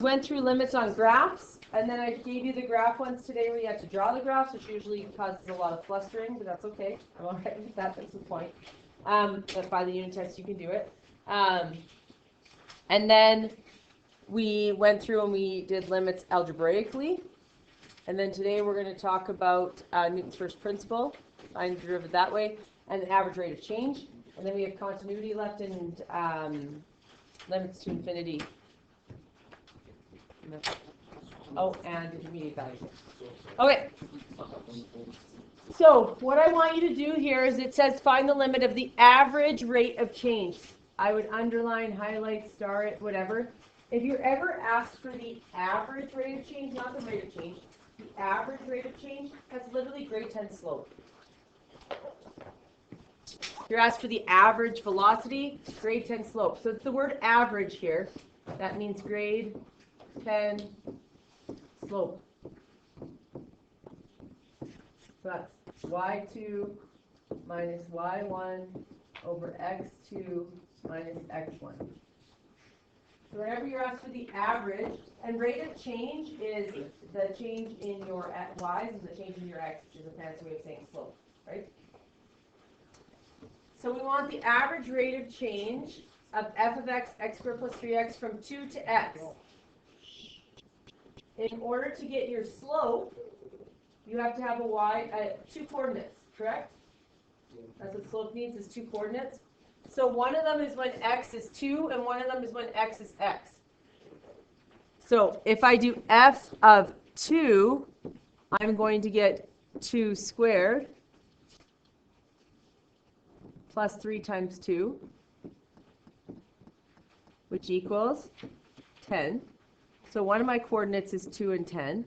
Went through limits on graphs, and then I gave you the graph ones today where you have to draw the graphs, which usually causes a lot of flustering, but that's okay. I'm all right with that. That's the point. But by the unit test, you can do it. And then we went through and we did limits algebraically. And then today we're going to talk about Newton's first principle, find the derivative that way, and the average rate of change. And then we have continuity left and limits to infinity. Oh, and intermediate values. Okay. So what I want you to do here is it says find the limit of the average rate of change. I would underline, highlight, star it, whatever. If you're ever asked for the average rate of change, not the rate of change, the average rate of change, that's literally grade 10 slope. You're asked for the average velocity, grade 10 slope. So it's the word average here. That means grade 10 slope. So that's y2 minus y1 over x2 minus x1. So whenever you're asked for the average, and rate of change is the change in your y's and the change in your x, which is a fancy way of saying slope, right? So we want the average rate of change of f of x, x squared plus 3x from 2 to x. In order to get your slope, you have to have a two coordinates, correct? That's what slope needs, is two coordinates. So one of them is when x is 2, and one of them is when x is x. So if I do f of 2, I'm going to get 2 squared plus 3 times 2, which equals 10. So one of my coordinates is 2 and 10.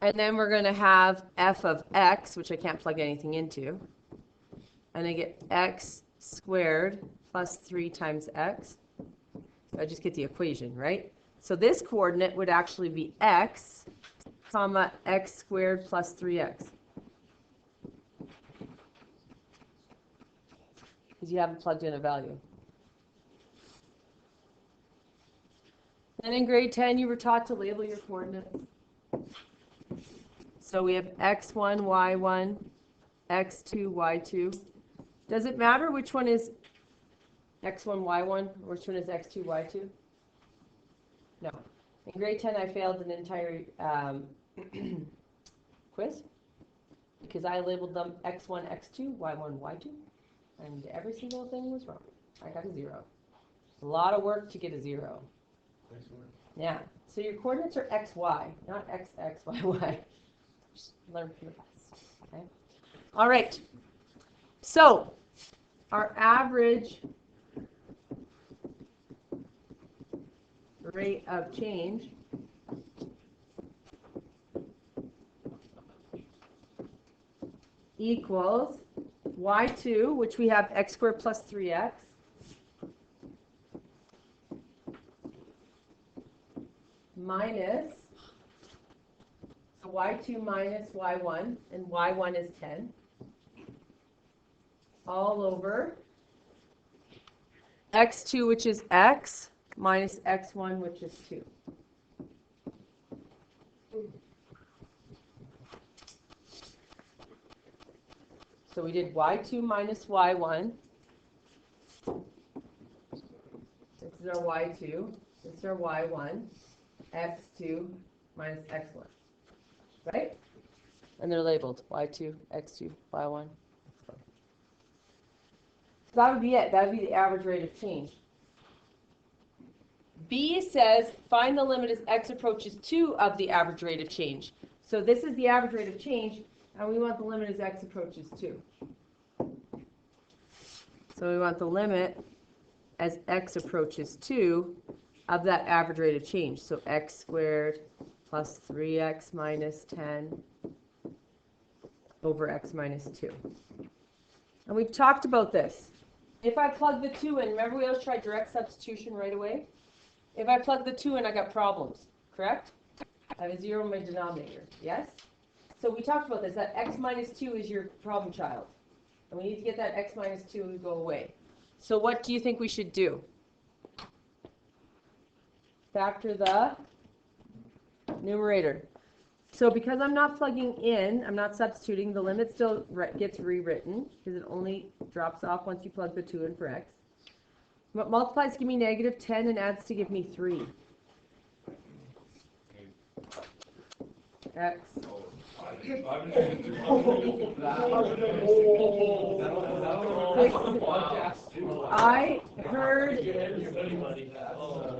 And then we're going to have f of x, which I can't plug anything into. And I get x squared plus 3 times x. So I just get the equation, right? So this coordinate would actually be x, comma, x squared plus 3x. Because you haven't plugged in a value. And in grade 10, you were taught to label your coordinates. So we have x1, y1, x2, y2. Does it matter which one is x1, y1, or which one is x2, y2? No. In grade 10, I failed an entire quiz because I labeled them x1, x2, y1, y2, and every single thing was wrong. I got a 0. A lot of work to get a 0. Yeah. So your coordinates are xy, not x, y, y. Just learn from the best. Okay. All right. So our average rate of change equals y2, which we have x squared plus 3x, minus y2 minus y1, and y1 is 10, all over x2, which is x, minus x1, which is 2. So we did y2 minus y1. This is our y2. This is our y1. x2 minus x1. Right? And they're labeled y2, x2, y1. So that would be it. That would be the average rate of change. B says find the limit as x approaches 2 of the average rate of change. So this is the average rate of change, and we want the limit as x approaches 2. So we want the limit as x approaches 2 of that average rate of change. So x squared plus 3x minus 10 over x minus 2. And we've talked about this. If I plug the 2 in, remember we always try direct substitution right away? If I plug the 2 in, I got problems, correct? I have a 0 in my denominator, yes? So we talked about this, that x minus 2 is your problem child. And we need to get that x minus 2 to go away. So what do you think we should do? Factor the numerator. So because I'm not plugging in, I'm not substituting, the limit still gets rewritten because it only drops off once you plug the 2 in for x. What multiplies to give me negative 10 and adds to give me 3. X.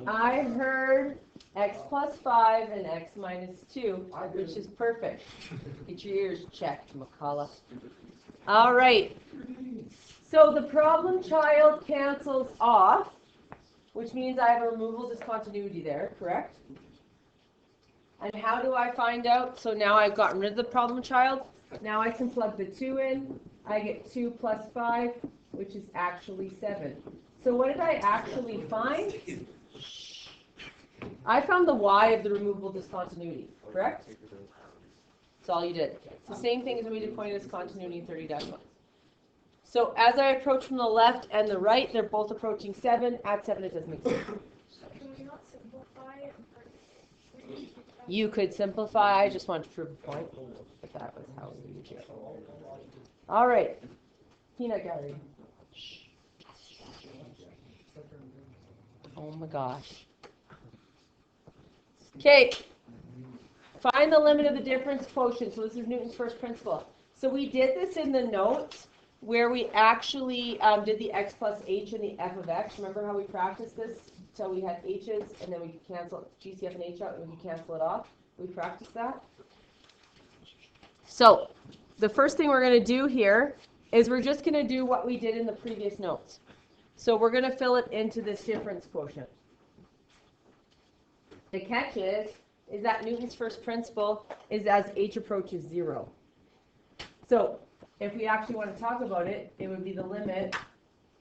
I heard x plus 5 and x minus 2, which is perfect. Get your ears checked, McCullough. All right. So the problem child cancels off, which means I have a removal discontinuity there, correct? And how do I find out? So now I've gotten rid of the problem child. Now I can plug the 2 in. I get 2 plus 5, which is actually 7. So what did I actually find? I found the y of the removable discontinuity, correct? That's all you did. It's the same thing as when we did point of discontinuity in 30-1. So as I approach from the left and the right, they're both approaching 7. At 7, it doesn't make sense. Can we not simplify it? You could simplify. I just wanted to prove a point. But that was how we would do it. All right. Peanut gallery. Oh my gosh. Okay. Find the limit of the difference quotient. So this is Newton's first principle. So we did this in the notes where we actually did the x plus h and the f of x. Remember how we practiced this? So we had h's and then we cancel GCF and h out and we cancel it off. We practiced that. So the first thing we're going to do here is we're just going to do what we did in the previous notes. So we're going to fill it into this difference quotient. The catch is that Newton's first principle is as h approaches 0. So if we actually want to talk about it, it would be the limit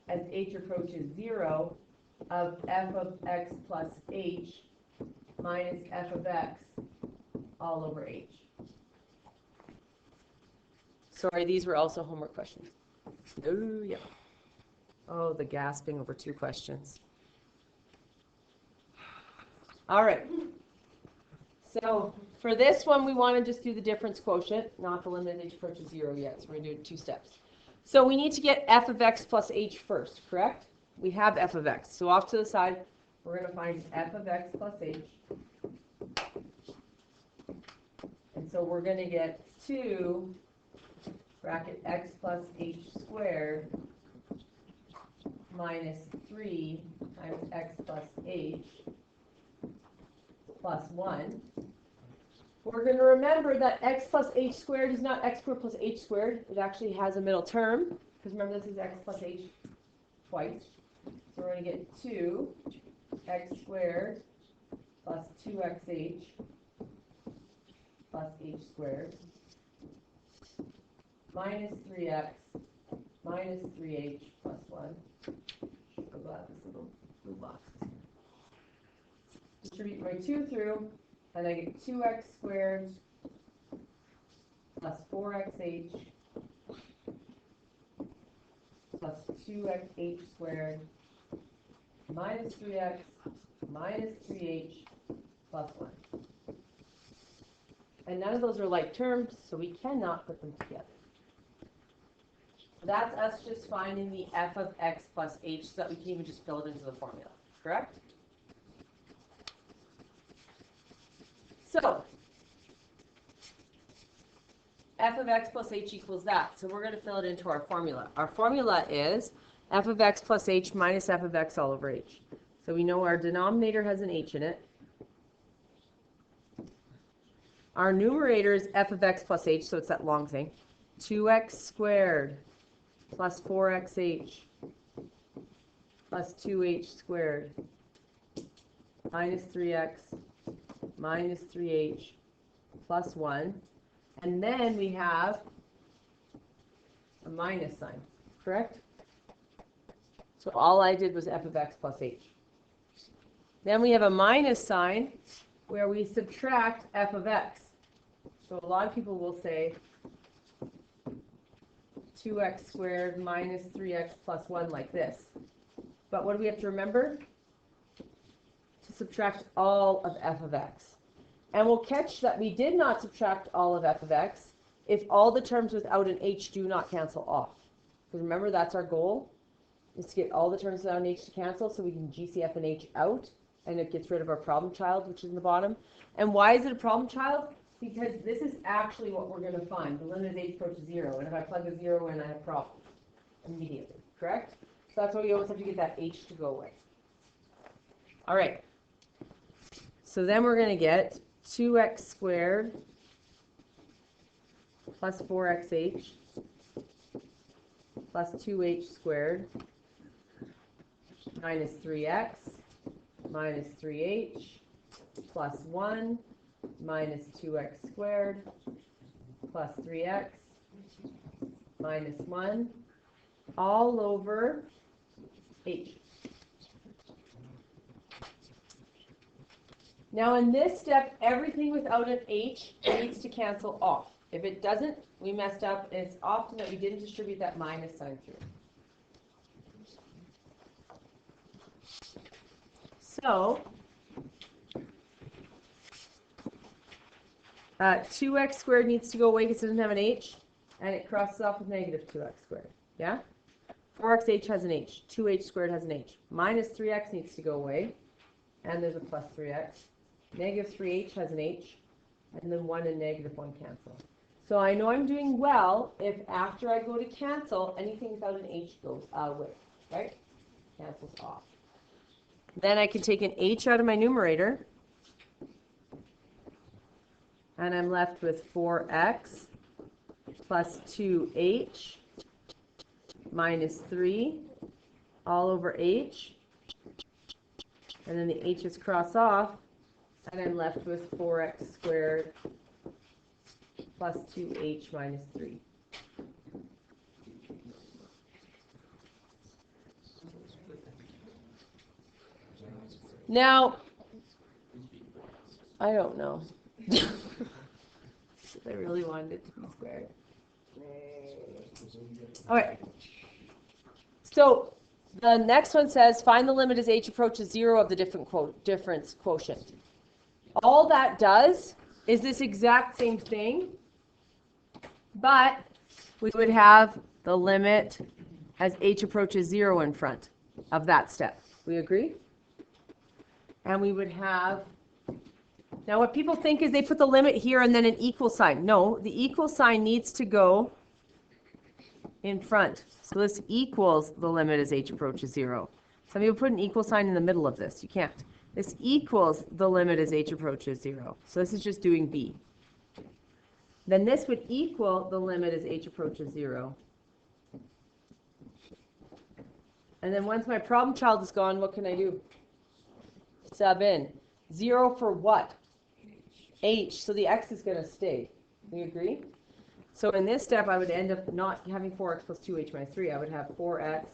as h approaches 0 of f of x plus h minus f of x all over h. Sorry, these were also homework questions. Oh, yeah. Oh, the gasping over 2 questions. All right. So for this one, we want to just do the difference quotient, not the limit as h approaches 0 yet. So we're going to do it in 2 steps. So we need to get f of x plus h first, correct? We have f of x. So off to the side, we're going to find f of x plus h. And so we're going to get 2 bracket x plus h squared minus 3 times x plus h plus 1. We're going to remember that x plus h squared is not x squared plus h squared. It actually has a middle term, because remember this is x plus h twice. So we're going to get 2 x squared plus 2xh plus h squared minus 3x minus 3h plus 1. Go back this little blue box. Distribute my 2 through, and I get 2x squared plus 4xh plus 2xh squared minus 3x minus 3h plus 1. And none of those are like terms, so we cannot put them together. That's us just finding the f of x plus h so that we can even just fill it into the formula, correct? So, f of x plus h equals that. So we're going to fill it into our formula. Our formula is f of x plus h minus f of x all over h. So we know our denominator has an h in it. Our numerator is f of x plus h, so it's that long thing. 2x squared plus 4xh plus 2h squared minus 3x minus 3h plus 1. And then we have a minus sign, correct? So all I did was f of x plus h. Then we have a minus sign where we subtract f of x. So a lot of people will say 2x squared minus 3x plus 1 like this. But what do we have to remember? To subtract all of f of x. And we'll catch that we did not subtract all of f of x if all the terms without an h do not cancel off. Because remember, that's our goal, is to get all the terms without an h to cancel so we can GCF an h out, and it gets rid of our problem child, which is in the bottom. And why is it a problem child? Because this is actually what we're going to find. The limit of h approaches 0, and if I plug a 0 in, I have a problem immediately, correct? So that's why we always have to get that h to go away. All right. So then we're going to get 2x squared plus 4xh plus 2h squared minus 3x minus 3h plus 1 minus 2x squared plus 3x minus 1 all over h. Now in this step, everything without an h needs to cancel off. If it doesn't, we messed up, and it's often that we didn't distribute that minus sign through. So 2x squared needs to go away because it doesn't have an h, and it crosses off with negative 2x squared. Yeah? 4xh has an h. 2h squared has an h. Minus 3x needs to go away, and there's a plus 3x. Negative 3h has an h, and then 1 and negative 1 cancel. So I know I'm doing well if after I go to cancel, anything without an h goes away, right? Cancels off. Then I can take an h out of my numerator, and I'm left with 4x plus 2h minus 3 all over h, and then the h's cross off, and I'm left with 4x squared plus 2h minus 3. Now, I don't know. I really wanted it to be squared. All right. So the next one says, find the limit as h approaches 0 of the difference quotient. All that does is this exact same thing, but we would have the limit as h approaches 0 in front of that step. We agree? And we would have, now what people think is they put the limit here and then an equal sign. No, the equal sign needs to go in front. So this equals the limit as h approaches 0. Some people put an equal sign in the middle of this. You can't. This equals the limit as h approaches 0. So this is just doing b. Then this would equal the limit as h approaches 0. And then once my problem child is gone, what can I do? Sub in. 0 for what? H. So the x is going to stay. We agree? So in this step, I would end up not having 4x plus 2h minus 3. I would have 4x.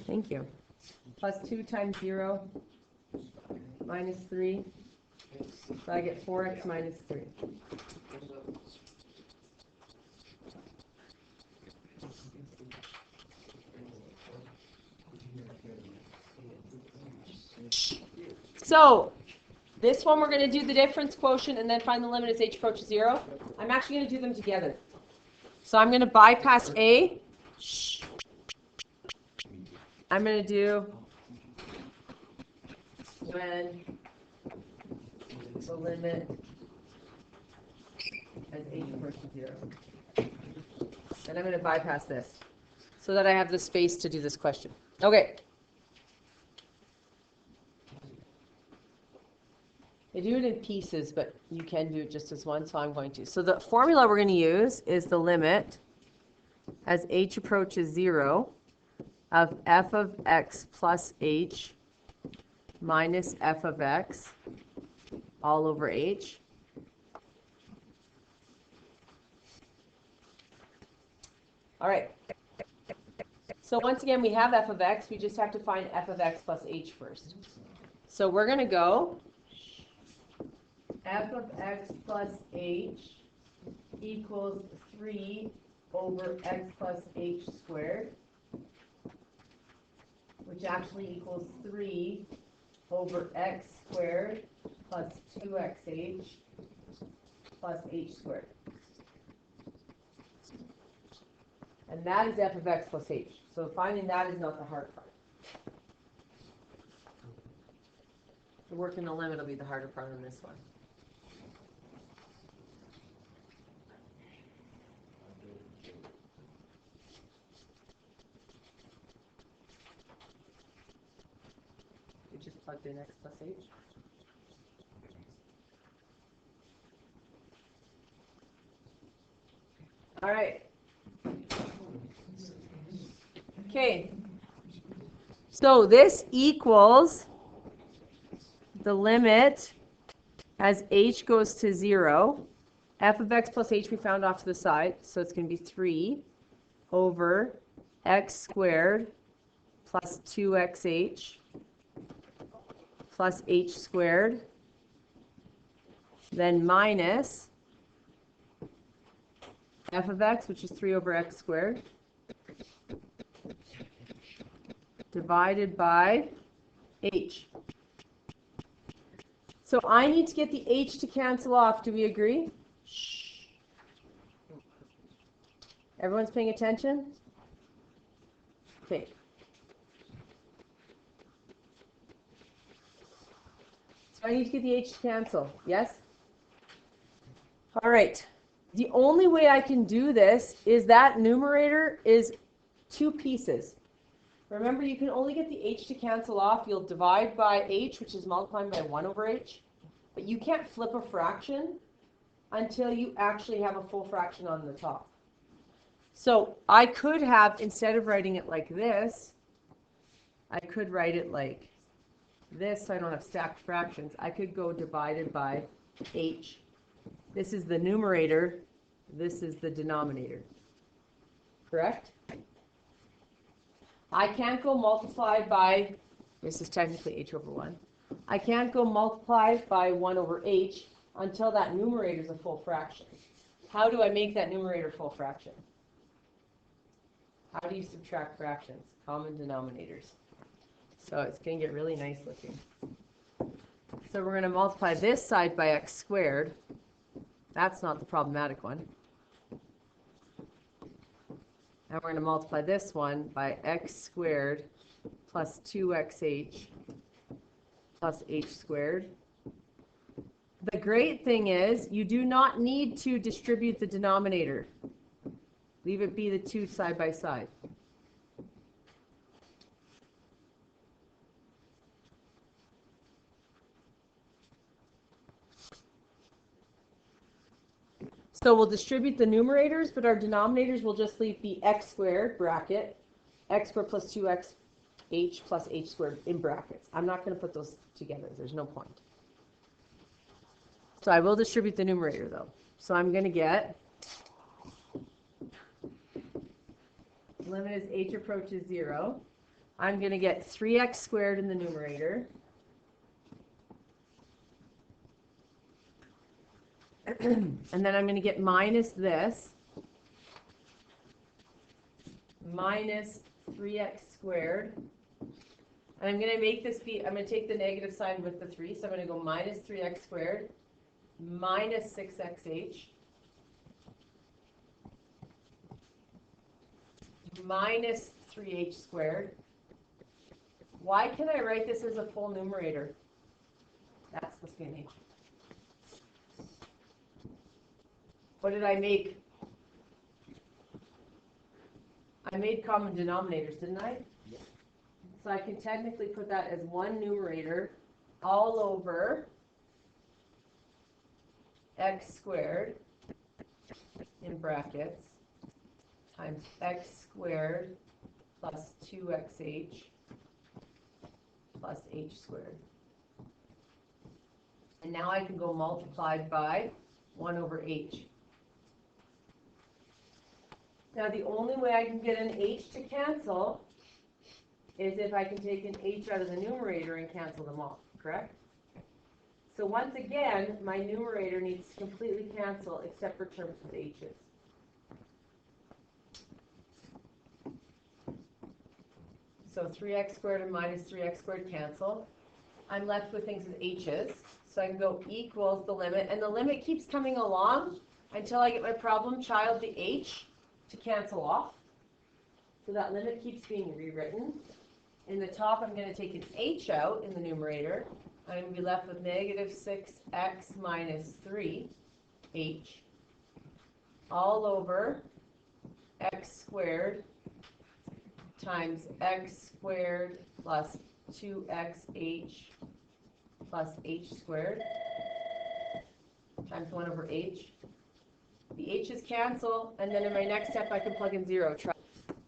Thank you. Plus 2 times 0 minus 3. So I get 4x minus 3. So this one we're going to do the difference quotient and then find the limit as h approaches 0. I'm actually going to do them together. So I'm going to bypass a. I'm going to do when the limit as h approaches 0. And I'm going to bypass this so that I have the space to do this question. Okay. I do it in pieces, but you can do it just as one, so I'm going to. So the formula we're going to use is the limit as h approaches 0 of f of x plus h minus f of x all over h. All right. So once again, we have f of x. We just have to find f of x plus h first. So we're going to go f of x plus h equals 3 over x plus h squared, which actually equals 3 over x squared plus 2xh plus h squared. And that is f of x plus h. So finding that is not the hard part. The working the limit will be the harder part on this one. We just plugged in x plus h. All right. Okay. So this equals the limit as h goes to 0. F of x plus h we found off to the side, so it's going to be 3 over x squared plus 2xh plus h squared, then minus f of x, which is 3 over x squared, divided by h. So I need to get the h to cancel off. Do we agree? Shh. Everyone's paying attention? Okay. So I need to get the h to cancel. Yes? All right. The only way I can do this is that numerator is 2 pieces. Remember, you can only get the h to cancel off. You'll divide by h, which is multiplying by 1 over h. But you can't flip a fraction until you actually have a full fraction on the top. So I could have, instead of writing it like this, I could write it like this so I don't have stacked fractions. I could go divided by h. This is the numerator. This is the denominator. Correct? I can't go multiply by, this is technically h over 1. I can't go multiply by 1 over h until that numerator is a full fraction. How do I make that numerator full fraction? How do you subtract fractions? Common denominators. So it's going to get really nice looking. So we're going to multiply this side by x squared. That's not the problematic one. And we're going to multiply this one by x squared plus 2xh plus h squared. The great thing is you do not need to distribute the denominator. Leave it be the 2 side by side. So we'll distribute the numerators, but our denominators will just leave be x squared, bracket, x squared plus 2x h plus h squared in brackets. I'm not going to put those together. There's no point. So I will distribute the numerator, though. So I'm going to get, limit as h approaches 0. I'm going to get 3x squared in the numerator. And then I'm going to get minus this, minus 3x squared. And I'm going to make this be, I'm going to take the negative sign with the 3, so I'm going to go minus 3x squared, minus 6xh, minus 3h squared. Why can I write this as a full numerator? That's supposed to be an h. What did I make? I made common denominators, didn't I? Yeah. So I can technically put that as one numerator all over x squared in brackets times x squared plus 2xh plus h squared. And now I can go multiplied by 1 over h. Now the only way I can get an h to cancel is if I can take an h out of the numerator and cancel them off, correct? So once again, my numerator needs to completely cancel except for terms with h's. So 3x squared and minus 3x squared cancel. I'm left with things with h's. So I can go equals the limit, and the limit keeps coming along until I get my problem child, the h, to cancel off. So that limit keeps being rewritten. In the top, I'm going to take an h out in the numerator. I'm going to be left with negative 6x minus 3h all over x squared times x squared plus 2xh plus h squared times 1 over h. The h's cancel, and then in my next step I can plug in 0.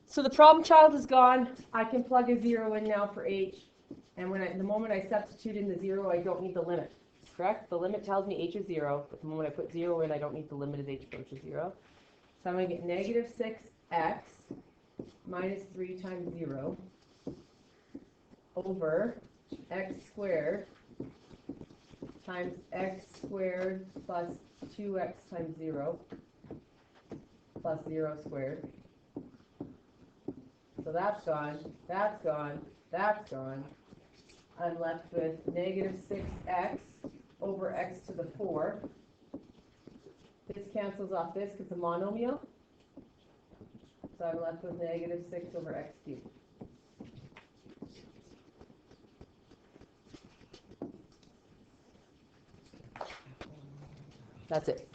So the problem child is gone. I can plug a 0 in now for h, and the moment I substitute in the 0, I don't need the limit. Correct? The limit tells me h is 0, but the moment I put 0 in, I don't need the limit as h approaches 0. So I'm going to get negative 6x minus 3 times 0 over x squared times x squared plus 2x times 0 plus 0 squared. So that's gone, that's gone, that's gone. I'm left with negative 6x over x to the 4. This cancels off this because it's a monomial. So I'm left with negative 6 over x cubed. That's it.